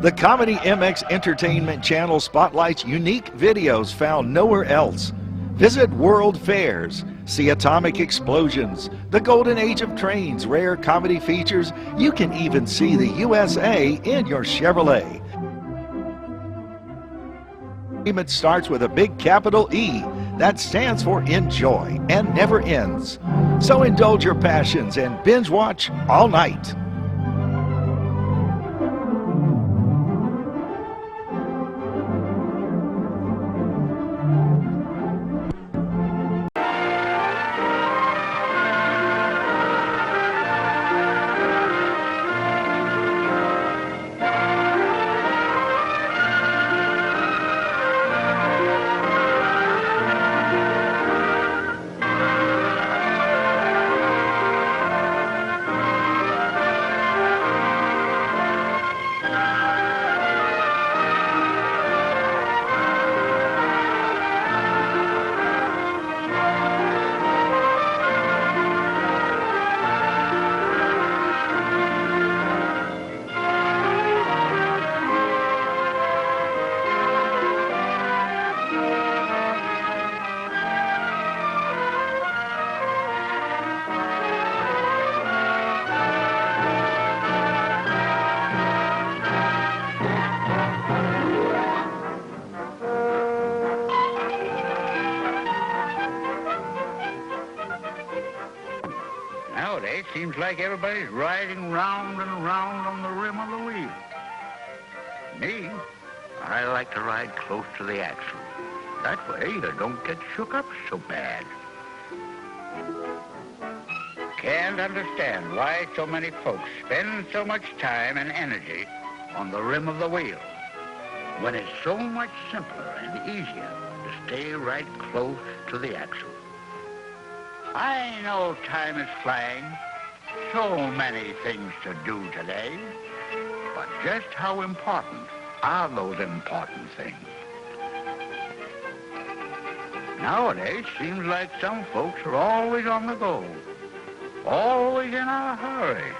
The Comedy MX Entertainment Channel spotlights unique videos found nowhere else. Visit world fairs, see atomic explosions, the golden age of trains, rare comedy features. You can even see the USA in your Chevrolet. It starts with a big capital E that stands for enjoy and never ends. So indulge your passions and binge watch all night. Nowadays, seems like everybody's riding round and round on the rim of the wheel. Me, I like to ride close to the axle. That way, you don't get shook up so bad. Can't understand why so many folks spend so much time and energy on the rim of the wheel, when it's so much simpler and easier to stay right close to the axle. I know time is flying, so many things to do today, but just how important are those important things? Nowadays, seems like some folks are always on the go, always in a hurry,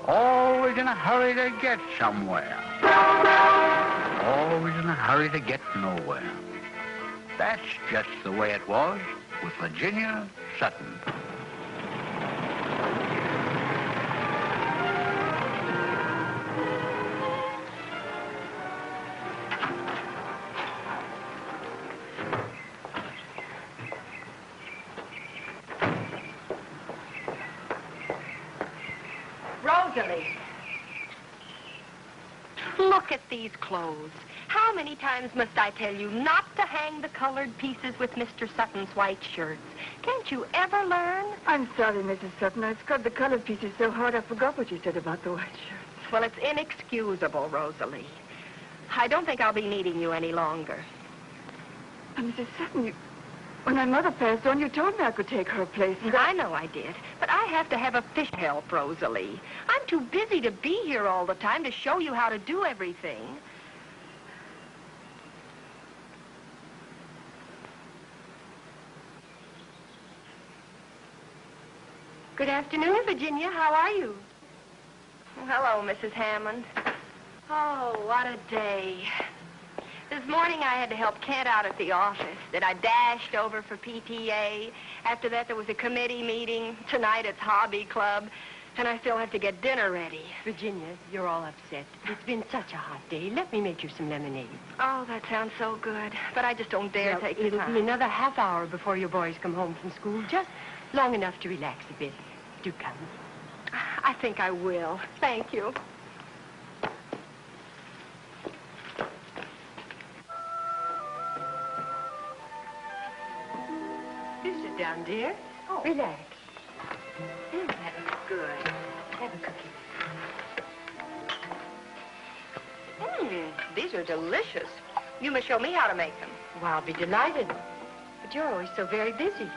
always in a hurry to get somewhere, always in a hurry to get nowhere. That's just the way it was with Virginia Sutton. Rosalie, look at these clothes. How many times must I tell you not to hang the colored pieces with Mr. Sutton's white shirts? Can't you ever learn? I'm sorry, Mrs. Sutton. I scrubbed the colored pieces so hard I forgot what you said about the white shirts. Well, it's inexcusable, Rosalie. I don't think I'll be needing you any longer. Mrs. Sutton, when my mother passed on, you told me I could take her place. I know I did, but I have to have a fish help, Rosalie. I'm too busy to be here all the time to show you how to do everything. Good afternoon, Virginia. How are you? Hello, Mrs. Hammond. Oh, what a day. This morning I had to help Kent out at the office. Then I dashed over for PTA. After that, there was a committee meeting. Tonight it's hobby club. And I still have to get dinner ready. Virginia, you're all upset. It's been such a hot day. Let me make you some lemonade. Oh, that sounds so good. But I just don't dare take the It'll time. be another half hour before your boys come home from school. Just long enough to relax a bit. Do come. I think I will. Thank you. You sit down, dear. Oh. Relax. That looks good. Have a cookie. These are delicious. You must show me how to make them. Well, I'll be delighted. But you're always so very busy.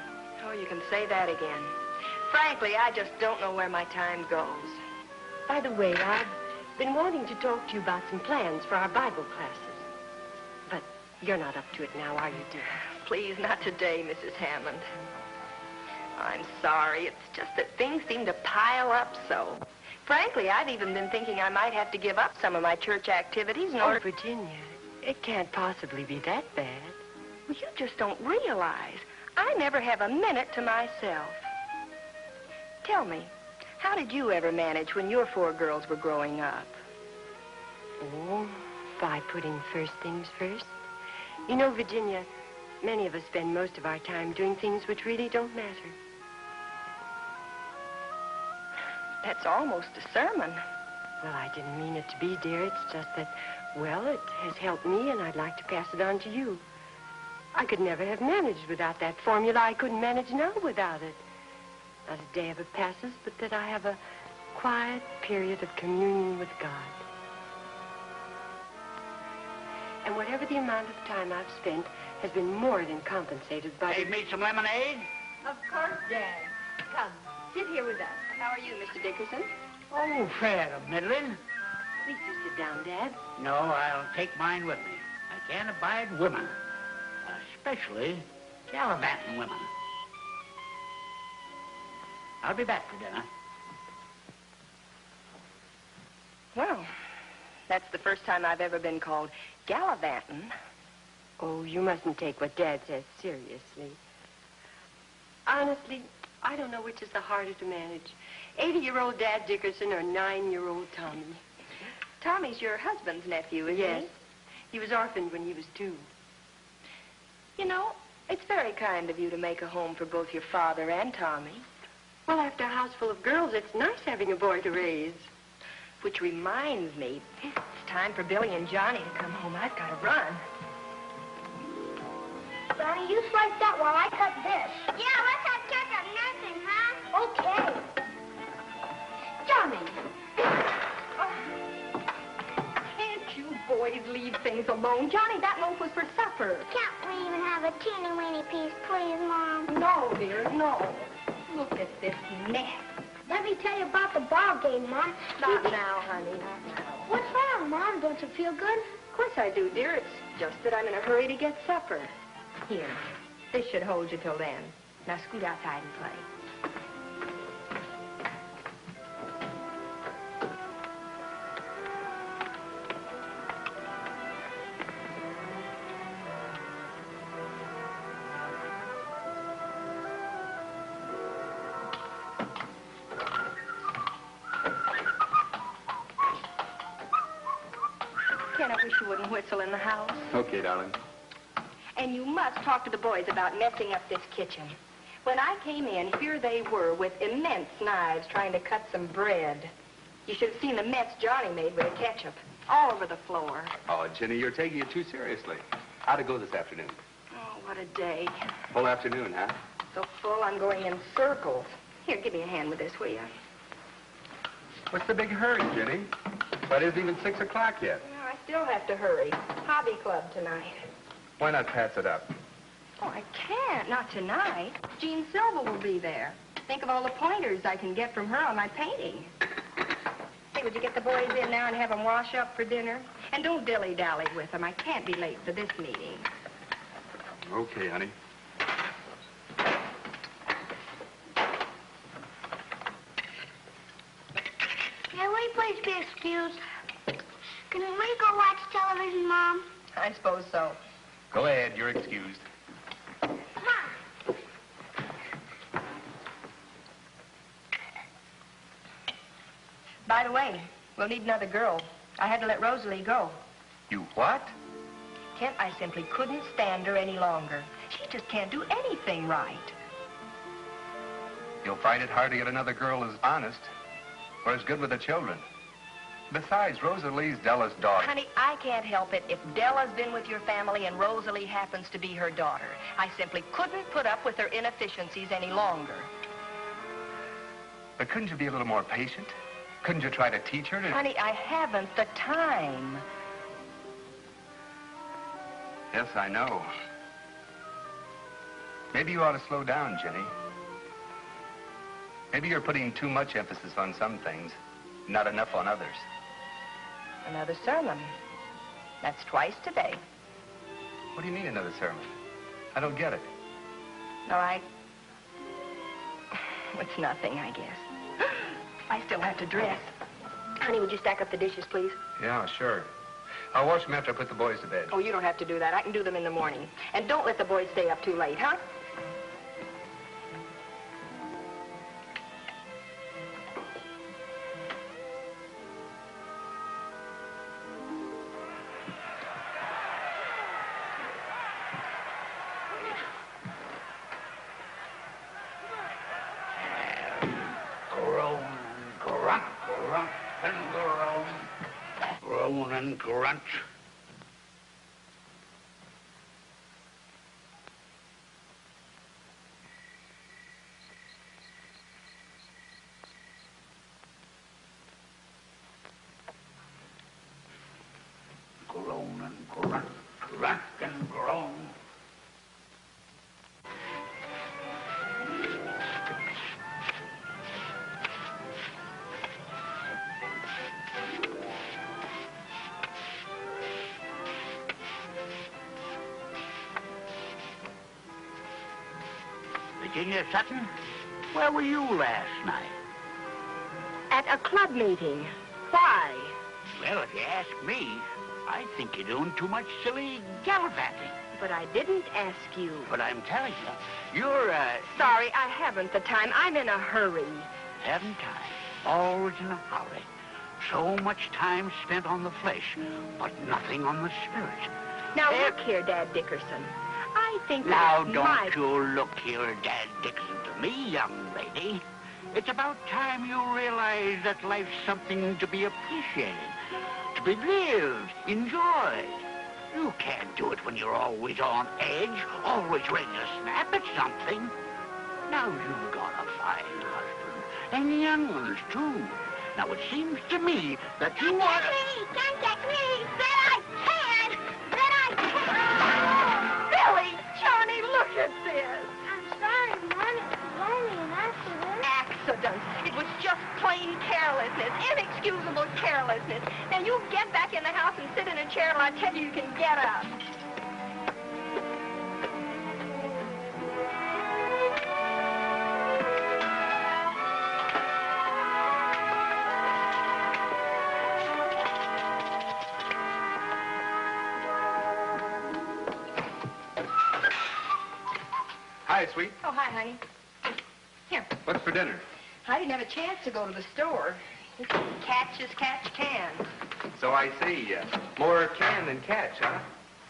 Oh, you can say that again. Frankly, I just don't know where my time goes. By the way, I've been wanting to talk to you about some plans for our Bible classes. But you're not up to it now, are you, dear? Please, not today, Mrs. Hammond. I'm sorry. It's just that things seem to pile up so. Frankly, I've even been thinking I might have to give up some of my church activities in order... Virginia, it can't possibly be that bad. Well, you just don't realize. I never have a minute to myself. Tell me, how did you ever manage when your 4 girls were growing up? Oh, by putting first things first. You know, Virginia, many of us spend most of our time doing things which really don't matter. That's almost a sermon. Well, I didn't mean it to be, dear. It's just that, well, it has helped me, and I'd like to pass it on to you. I could never have managed without that formula. I couldn't manage now without it. Not a day ever passes but that I have a quiet period of communion with God. And whatever the amount of time I've spent has been more than compensated by... Save me some lemonade? Of course, Dad. Come, sit here with us. How are you, Mr. Dickerson? Oh, fair to middling. Please do sit down, Dad. No, I'll take mine with me. I can't abide women, especially gallivanting women. I'll be back for dinner. Well, that's the first time I've ever been called gallivanting. Oh, you mustn't take what Dad says seriously. Honestly, I don't know which is the harder to manage. 80-year-old Dad Dickerson or 9-year-old Tommy. Tommy's your husband's nephew, isn't Yes. he? He was orphaned when he was 2. You know, it's very kind of you to make a home for both your father and Tommy. Well, after a house full of girls, it's nice having a boy to raise. Which reminds me, it's time for Billy and Johnny to come home. I've got to run. Johnny, you slice that while I cut this. Yeah, let's have ketchup nursing, huh? Okay. Johnny! Can't you boys leave things alone? Johnny, that loaf was for supper. Can't we even have a teeny-weeny piece, please, Mom? No, dear, no. Look at this mess. Let me tell you about the ball game, Mom. Not now, honey, not now. What's wrong, Mom? Don't you feel good? Of course I do, dear. It's just that I'm in a hurry to get supper. Here, this should hold you till then. Now scoot outside and play. Ken, I wish you wouldn't whistle in the house. Okay, darling. And you must talk to the boys about messing up this kitchen. When I came in, here they were with immense knives trying to cut some bread. You should have seen the mess Johnny made with the ketchup all over the floor. Oh, Jenny, you're taking it too seriously. How'd it go this afternoon? Oh, what a day. Full afternoon, huh? So full, I'm going in circles. Here, give me a hand with this, will you? What's the big hurry, Jenny? But it isn't even 6 o'clock yet. No, I still have to hurry. Hobby club tonight. Why not pass it up? Oh, I can't. Not tonight. Jean Silva will be there. Think of all the pointers I can get from her on my painting. Say, would you get the boys in now and have them wash up for dinner? And don't dilly-dally with them. I can't be late for this meeting. Okay, honey. Can we please be excused? Can we go watch television, Mom? I suppose so. Go ahead, you're excused. Come on. By the way, we'll need another girl. I had to let Rosalie go. You what? Kent, I simply couldn't stand her any longer. She just can't do anything right. You'll find it hard to get another girl as honest or as good with the children. Besides, Rosalie's Della's daughter. Honey, I can't help it if Della's been with your family and Rosalie happens to be her daughter. I simply couldn't put up with her inefficiencies any longer. But couldn't you be a little more patient? Couldn't you try to teach her to... Honey, I haven't the time. Yes, I know. Maybe you ought to slow down, Jenny. Maybe you're putting too much emphasis on some things, not enough on others. Another sermon. That's twice today. What do you mean, another sermon? I don't get it. No, It's nothing, I guess. I still have to dress. Honey, would you stack up the dishes, please? Yeah, sure. I'll wash them after I put the boys to bed. Oh, you don't have to do that. I can do them in the morning. And don't let the boys stay up too late, huh? Groan and grunt. Groan and grunt, grunt and groan. Virginia Sutton, where were you last night? At a club meeting. Why? Well, if you ask me, I think you're doing too much silly gallivanting. But I didn't ask you. But I'm telling you, you're, Sorry, I haven't the time. I'm in a hurry. having time. Always in a hurry. So much time spent on the flesh, but nothing on the spirit. Now, look here, Dad Dickerson. I think Now, that's don't you look here, Dad Dixon, to me, young lady. It's about time you realize that life's something to be appreciated, to be lived, enjoyed. You can't do it when you're always on edge, always ready to snap at something. Now you've got a fine husband, and young ones, too. Now, it seems to me that you want to... Can't get me! That I can! That I can! Billy! Johnny, look at this! I'm sorry, Mom. It was only an accident. Accident. It was just plain carelessness, inexcusable carelessness. Now, you get back in the house and sit in a chair till I tell you you can get up. Hi, sweet. Oh, hi, honey. Here. What's for dinner? I didn't have a chance to go to the store. It's catch as catch can. So I see. More can than catch, huh?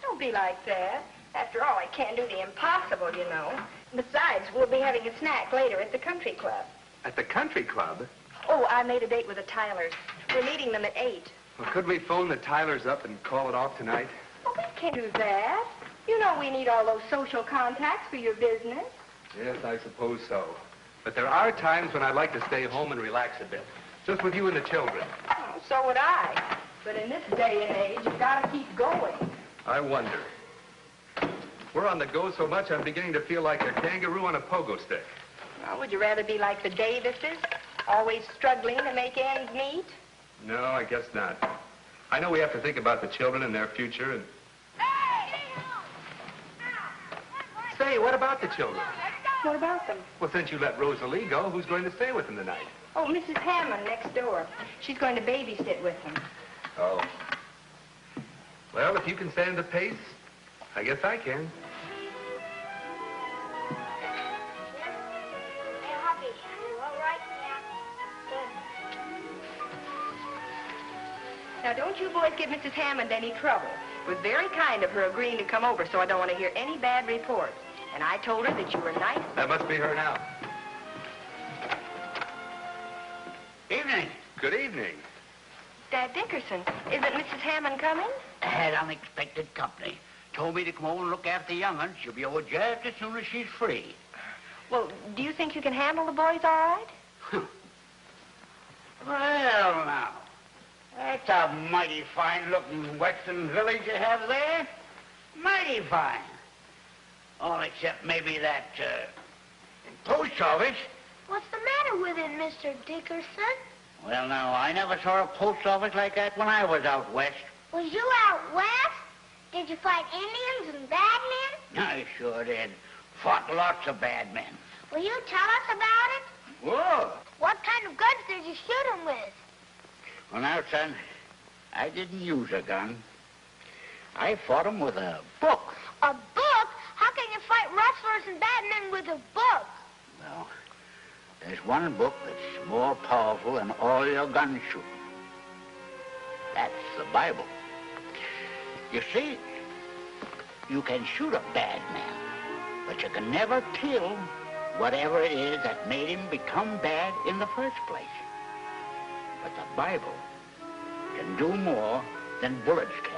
Don't be like that. After all, I can't do the impossible, you know. Besides, we'll be having a snack later at the country club. At the country club? Oh, I made a date with the Tylers. We're meeting them at 8. Well, could we phone the Tylers up and call it off tonight? Oh, we can't do that. You know we need all those social contacts for your business. Yes, I suppose so. But there are times when I'd like to stay home and relax a bit. Just with you and the children. Oh, so would I. But in this day and age, you've got to keep going. I wonder. We're on the go so much, I'm beginning to feel like a kangaroo on a pogo stick. Well, would you rather be like the Davises, always struggling to make ends meet? No, I guess not. I know we have to think about the children and their future and... Say, what about the children? What about them? Well, since you let Rosalie go, who's going to stay with them tonight? Oh, Mrs. Hammond next door. She's going to babysit with them. Oh. Well, if you can stand the pace, I guess I can. Hey, Hoppy, you all right? Yeah. Good. Now, don't you boys give Mrs. Hammond any trouble. It was very kind of her agreeing to come over, so I don't want to hear any bad reports. And I told her that you were nice. That must be her now. Evening. Good evening. Dad Dickerson, isn't Mrs. Hammond coming? I had unexpected company. Told me to come over and look after the young ones. She'll be over just as soon as she's free. Well, do you think you can handle the boys all right? Well, now, that's a mighty fine-looking western village you have there. Mighty fine. All except maybe that, post office. What's the matter with it, Mr. Dickerson? Well, now, I never saw a post office like that when I was out west. Was you out west? Did you fight Indians and bad men? I sure did. Fought lots of bad men. Will you tell us about it? Whoa! What kind of guns did you shoot him with? Well, now, son, I didn't use a gun. I fought him with a book. A book? How can you fight rustlers and bad men with a book? Well, there's one book that's more powerful than all your gun shooting. That's the Bible. You see, you can shoot a bad man, but you can never kill whatever it is that made him become bad in the first place. But the Bible can do more than bullets can.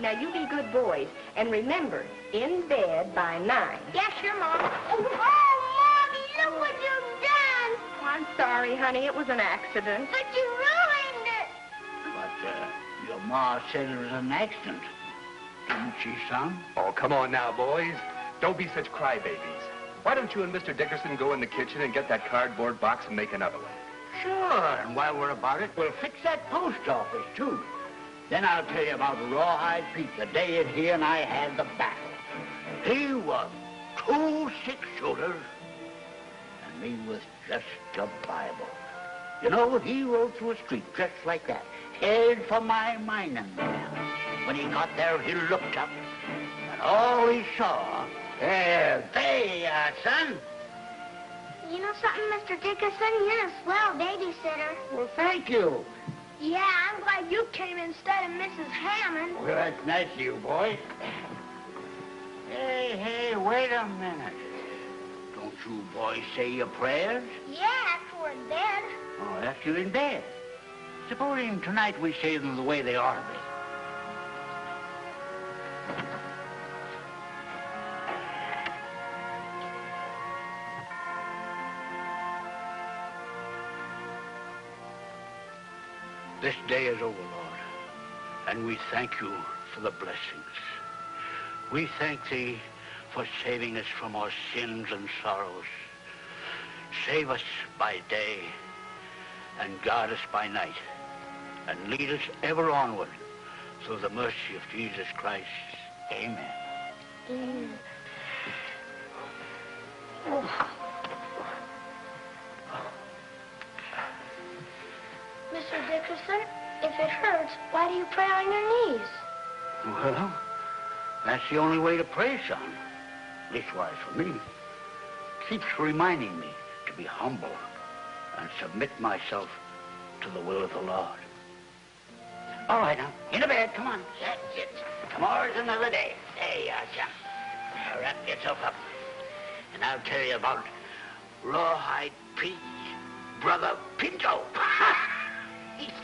Now, you be good boys, and remember, in bed by 9. Yes, sure, Mom. Oh, Mommy, look what you've done. Oh, I'm sorry, honey. It was an accident. But you ruined it. But your ma said it was an accident. Didn't she, son? Oh, come on now, boys. Don't be such crybabies. Why don't you and Mr. Dickerson go in the kitchen and get that cardboard box and make another one? Sure, and while we're about it, we'll fix that post office, too. Then I'll tell you about Rawhide Pete, the day that he and I had the battle. He was 2 6-shooters, and me was just a Bible. You know, he rode through a street just like that, headed for my mining camp. When he got there, he looked up, and all he saw, there you are, son. You know something, Mr. Dickerson? You're a swell babysitter. Well, thank you. Yeah, I'm glad you came instead of Mrs. Hammond. Well, that's nice of you, boy. Hey, wait a minute. Don't you boys say your prayers? Yeah, after we're in bed. Oh, after you're in bed. Supposing tonight we say them the way they ought to be. This day is over, Lord, and we thank you for the blessings. We thank thee for saving us from our sins and sorrows. Save us by day and guard us by night, and lead us ever onward through the mercy of Jesus Christ. Amen. Mm. Mr. Dickerson, if it hurts, why do you pray on your knees? Well, that's the only way to pray, son. Leastwise for me. Keeps reminding me to be humble and submit myself to the will of the Lord. All right, now, into bed, come on. That's it. Tomorrow's another day. There you are, son. Now, wrap yourself up. And I'll tell you about Rawhide Pete's brother Pinto.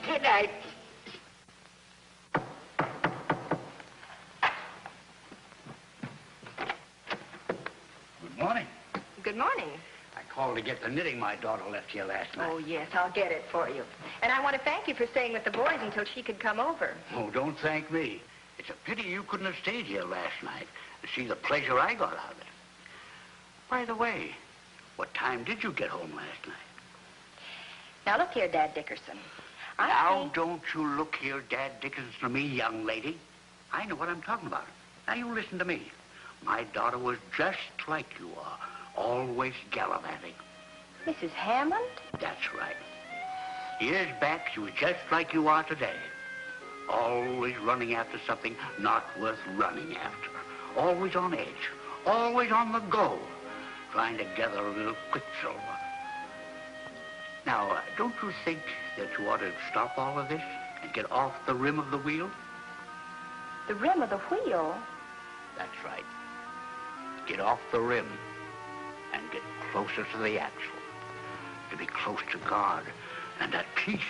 Good night. Good morning. Good morning. I called to get the knitting my daughter left here last night. Oh, yes, I'll get it for you. And I want to thank you for staying with the boys until she could come over. Oh, don't thank me. It's a pity you couldn't have stayed here last night to see the pleasure I got out of it. By the way, what time did you get home last night? Now, look here, Dad Dickerson. Now, don't you look here, Dad Dickerson, to me, young lady. I know what I'm talking about. Now, you listen to me. My daughter was just like you are, always gallivanting. Mrs. Hammond? That's right. Years back, she was just like you are today. Always running after something not worth running after. Always on edge. Always on the go. Trying to gather a little quicksilver. Now, don't you think that you ought to stop all of this and get off the rim of the wheel? The rim of the wheel? That's right. Get off the rim and get closer to the axle. To be close to God and at peace.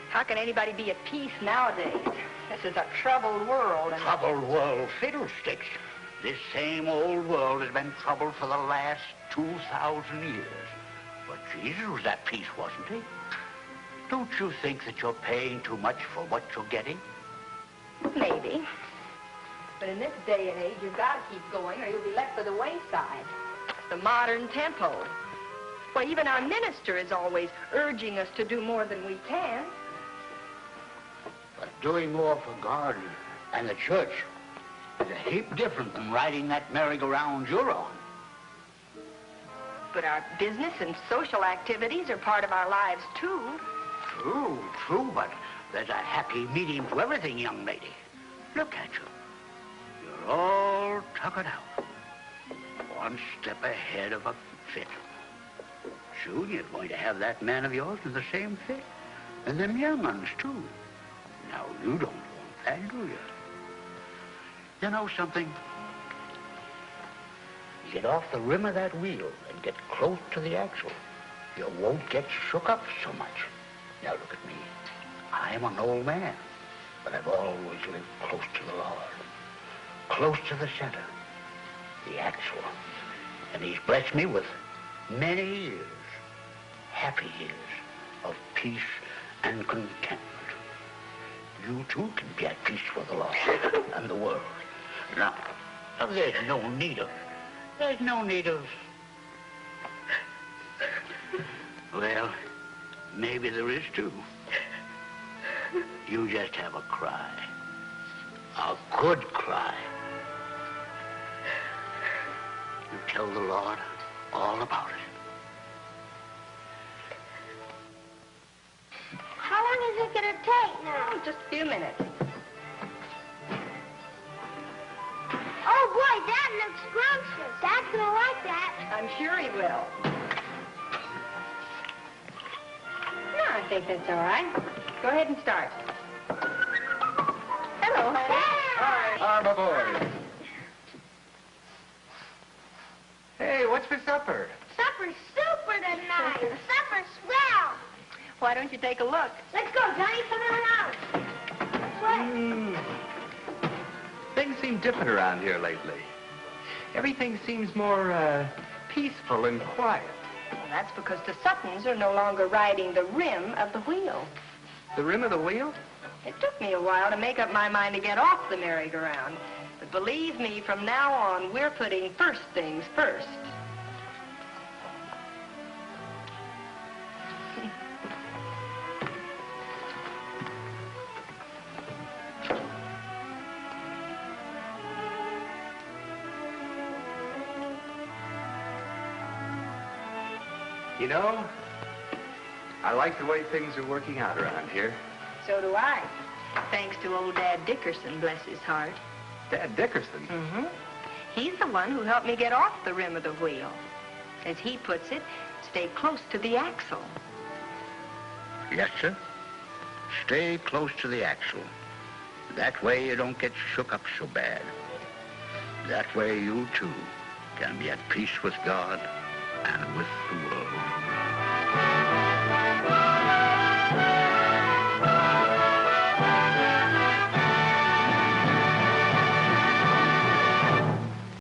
How can anybody be at peace nowadays? This is a troubled world. And Troubled world, fiddlesticks. This same old world has been troubled for the last 2,000 years. But Jesus was at peace, wasn't he? Don't you think that you're paying too much for what you're getting? Maybe. But in this day and age, you've got to keep going or you'll be left by the wayside. The modern tempo. Well, even our minister is always urging us to do more than we can. But doing more for God and the church is a heap different than riding that merry-go-round you're on. but our business and social activities are part of our lives, too. True, but there's a happy medium to everything, young lady. Look at you. You're all tuckered out. One step ahead of a fit. Soon you're going to have that man of yours in the same fit. And them young ones, too. Now, you don't want that, do you? You know something? You get off the rim of that wheel and get close to the axle. You won't get shook up so much. Now, look at me. I'm an old man, but I've always lived close to the Lord. Close to the center, the axle. And he's blessed me with many years, happy years of peace and contentment. You, too, can be at peace with the Lord and the world. Now, there's no need of... Well, maybe there is, too. You just have a cry. A good cry. You tell the Lord all about it. How long is it going to take now? Oh, just a few minutes. Oh, boy, Dad looks scrumptious. Dad's going to like that. I'm sure he will. No, I think that's all right. Go ahead and start. Hello, honey. Hi, my boys. Hey, what's for supper? Supper's super tonight. Supper's swell. Why don't you take a look? Let's go, Johnny. Come on out. What? Things seem different around here lately. Everything seems more, peaceful and quiet. Well, that's because the Suttons are no longer riding the rim of the wheel. The rim of the wheel? It took me a while to make up my mind to get off the merry-go-round. But believe me, from now on, we're putting first things first. You know, I like the way things are working out around here. So do I. Thanks to old Dad Dickerson, bless his heart. Dad Dickerson? Mm-hmm. He's the one who helped me get off the rim of the wheel. As he puts it, stay close to the axle. Yes, sir. Stay close to the axle. That way you don't get shook up so bad. That way you, too, can be at peace with God and with the world.